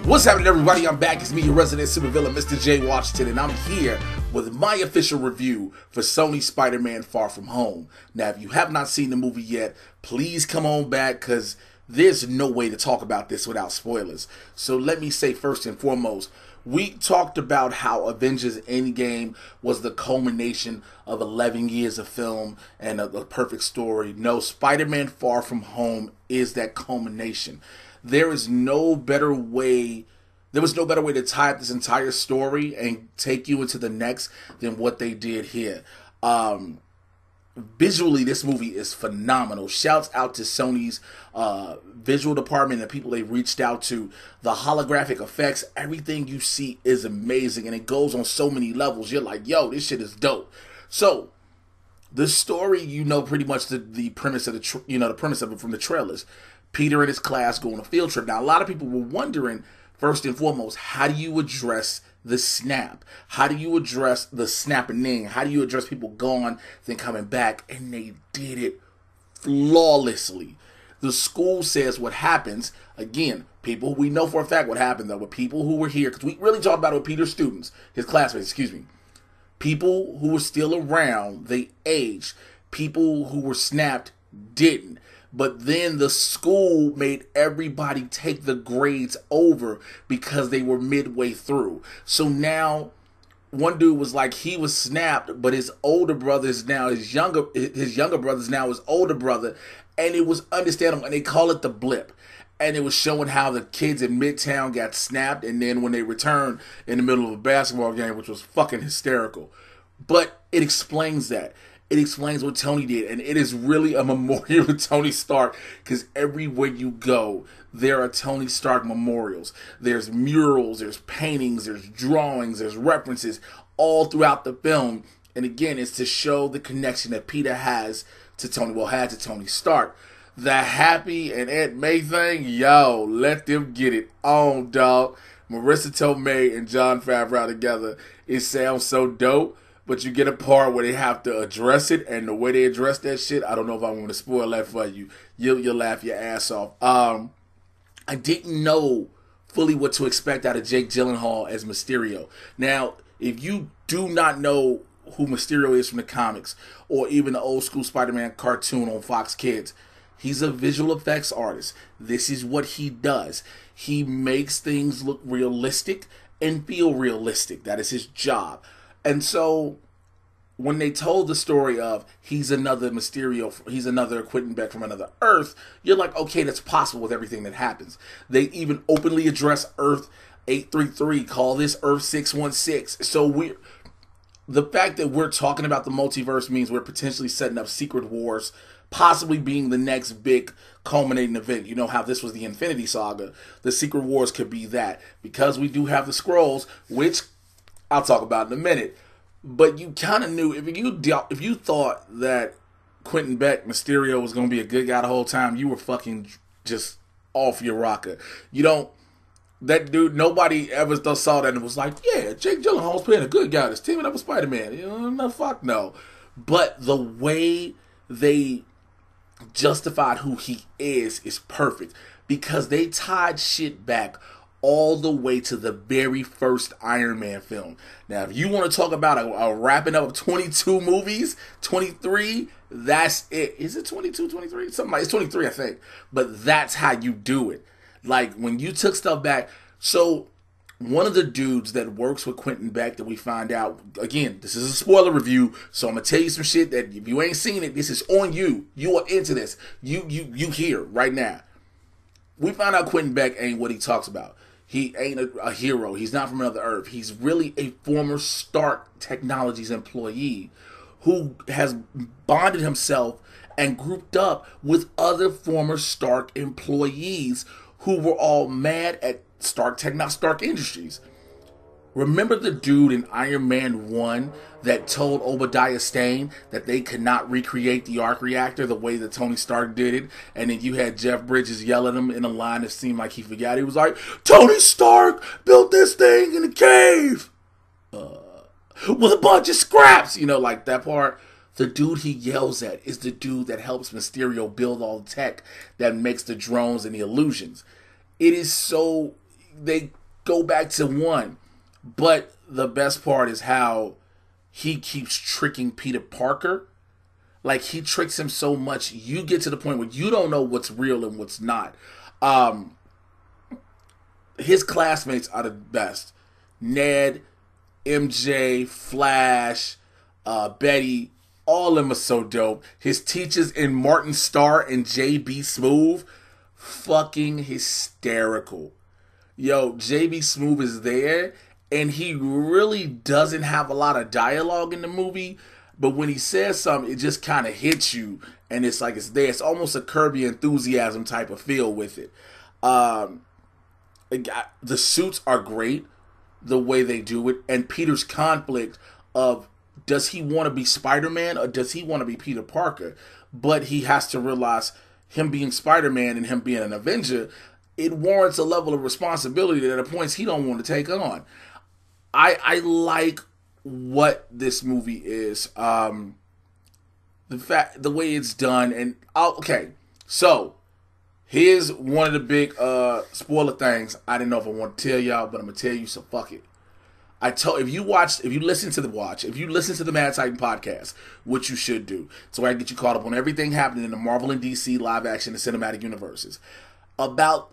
What's happening, everybody? I'm back. It's me, your resident supervillain, Mr. J. Washington, and I'm here with my official review for Sony Spider-Man Far From Home. Now, if you have not seen the movie yet, please come on back, because there's no way to talk about this without spoilers. So let me say first and foremost, we talked about how Avengers Endgame was the culmination of 11 years of film and a perfect story. No, Spider-Man Far From Home is that culmination. There was no better way to tie up this entire story and take you into the next than what they did here. Visually, this movie is phenomenal. Shouts out to Sony's visual department and the people they reached out to. The holographic effects, everything you see is amazing, and it goes on so many levels. You're like, yo, this shit is dope. So, the story, you know, pretty much the premise of the premise of it from the trailers. Peter and his class go on a field trip. Now, a lot of people were wondering, first and foremost, how do you address the snap? How do you address the snapping? How do you address people gone, then coming back? And they did it flawlessly. The school says what happens. Again, people, we know for a fact what happened, though, with people who were here, because we really talked about it with Peter's students, his classmates, People who were still around, they aged. People who were snapped didn't. But then the school made everybody take the grades over because they were midway through. So now, one dude was like, he was snapped, but his older brother is now his younger brother is now his older brother, and it was understandable. And they call it the blip. And it was showing how the kids in Midtown got snapped, and then when they returned in the middle of a basketball game, which was fucking hysterical. But it explains that. It explains what Tony did, and it is really a memorial to Tony Stark, because everywhere you go, there are Tony Stark memorials. There's murals, there's paintings, there's drawings, there's references all throughout the film. And again, it's to show the connection that Peter has to Tony Stark. The Happy and Aunt May thing, yo, let them get it on, dog. Marissa Tomei and Jon Favreau together, it sounds so dope. But you get a part where they have to address it, and the way they address that shit, I don't know if I want to spoil that for you. You'll laugh your ass off. I didn't know fully what to expect out of Jake Gyllenhaal as Mysterio. Now, if you do not know who Mysterio is from the comics, or even the old school Spider-Man cartoon on Fox Kids, he's a visual effects artist. This is what he does. He makes things look realistic and feel realistic. That is his job. And so, when they told the story of he's another Mysterio, he's another Quentin Beck from another Earth, you're like, okay, that's possible with everything that happens. They even openly address Earth 833, call this Earth 616. So the fact that we're talking about the multiverse means we're potentially setting up Secret Wars, possibly being the next big culminating event. You know how this was the Infinity Saga. The Secret Wars could be that. Because we do have the Skrulls, which I'll talk about in a minute. But you kind of knew, if you thought that Quentin Beck, Mysterio, was going to be a good guy the whole time, you were fucking just off your rocker. That dude, nobody ever saw that and was like, yeah, Jake Gyllenhaal's playing a good guy. It's teaming up with Spider-Man. No, fuck no. But the way they justified who he is perfect. Because they tied shit back all the way to the very first Iron Man film. Now, if you want to talk about a wrapping up of 22 movies, 23, that's it. Is it 22, 23? Something like, it's 23, I think. But that's how you do it. Like, when you took stuff back. So, one of the dudes that works with Quentin Beck that we find out, again, this is a spoiler review, so I'm going to tell you some shit that if you ain't seen it, this is on you. You are into this. You here right now. We find out Quentin Beck ain't what he talks about. He ain't a hero. He's not from another Earth. He's really a former Stark Technologies employee who has bonded himself and grouped up with other former Stark employees who were all mad at Stark Industries. Remember the dude in Iron Man 1 that told Obadiah Stane that they could not recreate the arc reactor the way that Tony Stark did it? And then you had Jeff Bridges yell at him in a line that seemed like he forgot. He was like, Tony Stark built this thing in a cave with a bunch of scraps. Like that part. The dude he yells at is the dude that helps Mysterio build all the tech that makes the drones and the illusions. It is so they go back to one. But the best part is how he keeps tricking Peter Parker. Like, he tricks him so much, you get to the point where you don't know what's real and what's not. His classmates are the best. Ned, MJ, Flash, Betty, all of them are so dope. His teachers in Martin Starr and JB Smoove, fucking hysterical. Yo, JB Smoove is there, and he really doesn't have a lot of dialogue in the movie, but when he says something, it just kind of hits you, and it's like it's there. It's almost a Kirby Enthusiasm type of feel with it. The suits are great, the way they do it, and Peter's conflict of, does he want to be Spider-Man or does he want to be Peter Parker? But he has to realize him being Spider-Man and him being an Avenger, it warrants a level of responsibility that at points he don't want to take on. I like what this movie is. The way it's done, and okay, so here's one of the big spoiler things. I didn't know if I want to tell y'all, but I'm gonna tell you, so fuck it. If you listen to the Mad Titan podcast, which you should do, so I can get you caught up on everything happening in the Marvel and DC live action and cinematic universes. About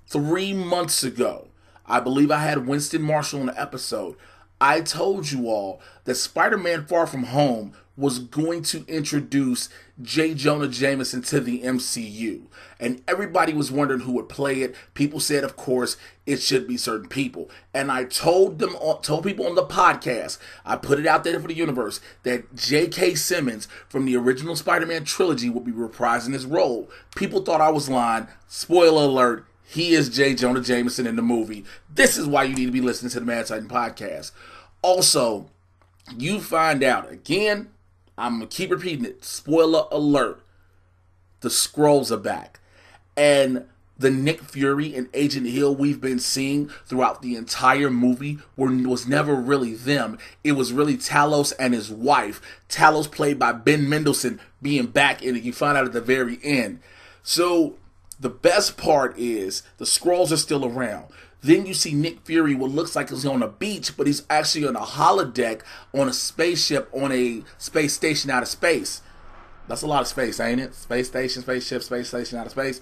3 months ago, I believe I had Winston Marshall on the episode. I told you all that Spider-Man Far From Home was going to introduce J. Jonah Jameson to the MCU. And everybody was wondering who would play it. People said, of course, it should be certain people. And I told people on the podcast, I put it out there for the universe, that J.K. Simmons from the original Spider-Man trilogy would be reprising his role. People thought I was lying. Spoiler alert, he is J. Jonah Jameson in the movie. This is why you need to be listening to the Mad Titan podcast. Also, you find out, again, I'm going to keep repeating it, spoiler alert, the Skrulls are back. And the Nick Fury and Agent Hill we've been seeing throughout the entire movie was never really them. It was really Talos and his wife. Talos, played by Ben Mendelsohn, being back in it. You find out at the very end. So the best part is the Skrulls are still around. Then you see Nick Fury, what looks like he's on a beach, but he's actually on a holodeck on a spaceship on a space station out of space. That's a lot of space, ain't it? Space station, spaceship, space station out of space.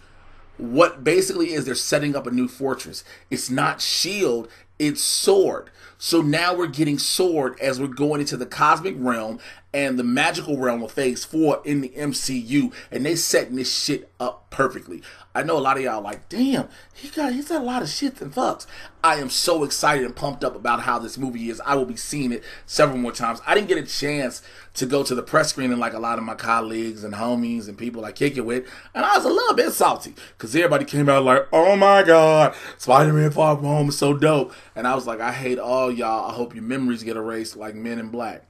What basically is, they're setting up a new fortress. It's not S.H.I.E.L.D., it's S.W.O.R.D. So now we're getting S.W.O.R.D. as we're going into the cosmic realm and the magical realm of Phase 4 in the MCU, and they setting this shit up perfectly. I know a lot of y'all like, damn, he's got a lot of shit and fucks. I am so excited and pumped up about how this movie is. I will be seeing it several more times. I didn't get a chance to go to the press screening like a lot of my colleagues and homies and people I kick it with, and I was a little bit salty because everybody came out like, oh my god, Spider-Man Far From Home is so dope. And I was like, I hate all y'all. I hope your memories get erased like Men in Black.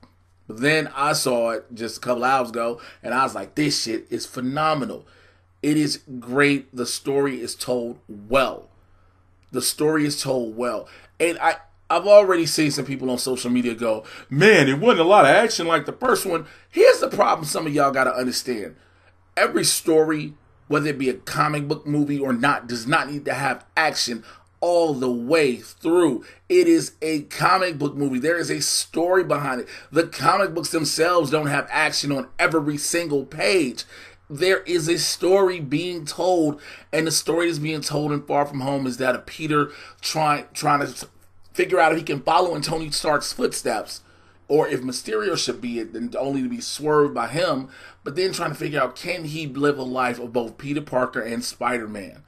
But then I saw it just a couple hours ago, and I was like, this shit is phenomenal. It is great. The story is told well. The story is told well. And I've already seen some people on social media go, man, it wasn't a lot of action like the first one. Here's the problem some of y'all got to understand. Every story, whether it be a comic book movie or not, does not need to have action all the way through. It is a comic book movie. There is a story behind it. The comic books themselves don't have action on every single page. There is a story being told, and the story that's being told in Far From Home is that of Peter trying to figure out if he can follow in Tony Stark's footsteps, or if Mysterio should be it, then only to be swerved by him, but then trying to figure out, can he live a life of both Peter Parker and Spider-Man?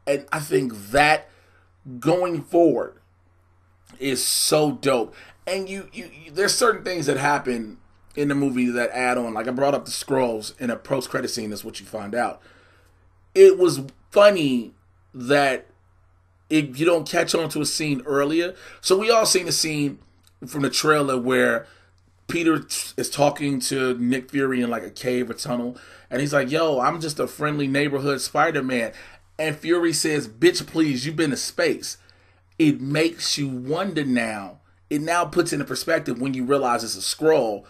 And I think that going forward is so dope. And you there's certain things that happen in the movie that add on. Like I brought up the Skrulls in a post-credit scene. That's what you find out. It was funny that if you don't catch on to a scene earlier. So we all seen the scene from the trailer where Peter is talking to Nick Fury in like a cave or tunnel. And he's like, yo, I'm just a friendly neighborhood Spider-Man. And Fury says, bitch, please, you've been to space. It makes you wonder now. It now puts into perspective when you realize it's a Skrull.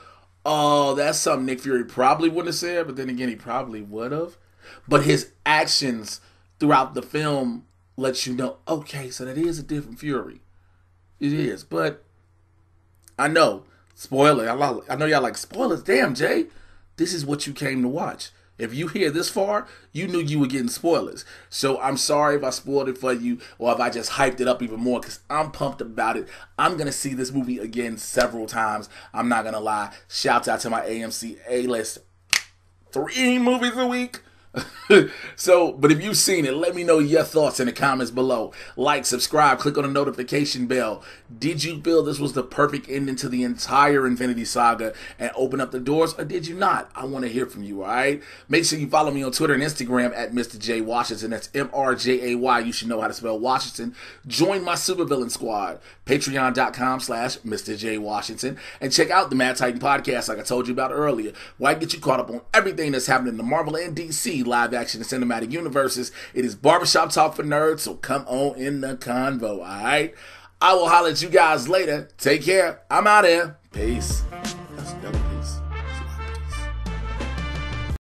Oh, that's something Nick Fury probably wouldn't have said, but then again, he probably would have. But his actions throughout the film lets you know, okay, so that is a different Fury. It is, but I know, spoiler, I know y'all like spoilers. Damn, Jay, this is what you came to watch. If you hear this far, you knew you were getting spoilers. So I'm sorry if I spoiled it for you or if I just hyped it up even more because I'm pumped about it. I'm going to see this movie again several times. I'm not going to lie. Shouts out to my AMC A-list. 3 movies a week. So, but if you've seen it, let me know your thoughts in the comments below. Like, subscribe, click on the notification bell. Did you feel this was the perfect ending to the entire Infinity Saga and open up the doors, or did you not? I want to hear from you, alright? Make sure you follow me on Twitter and Instagram at Mr. J Washington. That's MRJAY. You should know how to spell Washington. Join my supervillain squad. Patreon.com/Mr. J Washington. And check out the Mad Titan podcast, like I told you about earlier, where I get you caught up on everything that's happening in the Marvel and DC live action and cinematic universes. It is barbershop talk for nerds, so come on in the convo, alright? I will holler at you guys later. Take care. I'm out here. Peace.